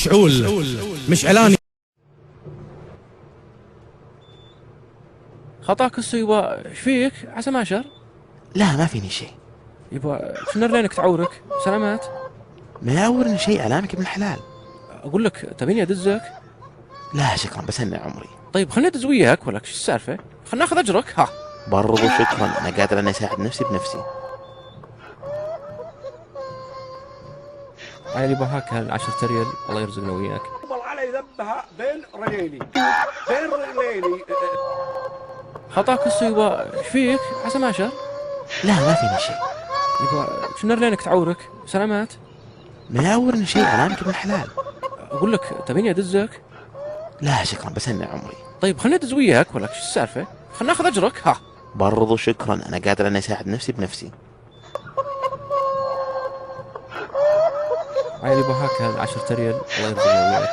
مشعول مش علاني. خطاك السو يبا، ايش فيك؟ عسى ما شر؟ لا ما فيني شيء. يبا شنر لينك تعورك؟ سلامات. ما يعورني شيء علامك ابن الحلال. اقول لك تبيني ادزك؟ لا شكرا بس انا عمري. طيب خلني ادز وياك ولا شو السالفه؟ خلنا ناخذ اجرك. ها برضو شكرا، انا قادر اني اساعد نفسي بنفسي. عيل يبا هاك هال10 ريال الله يرزقنا وياك. علي ذبها بين رجليني بين رجليني. خطاك السو يبا، ايش فيك؟ عسى ما شر؟ لا ما فيني شيء. يبا شنر لينك تعورك؟ سلامات. ما يعورني شيء علامك ابن الحلال. اقول لك تبيني ادزك؟ لا شكرا بس انا عمري. طيب خلني ادز وياك ولا شو السالفه؟ خلنا ناخذ اجرك. ها برضو شكرا، انا قادر اني اساعد نفسي بنفسي. عيل يبا هاك هال10 ريال الله يرزقنا وياك.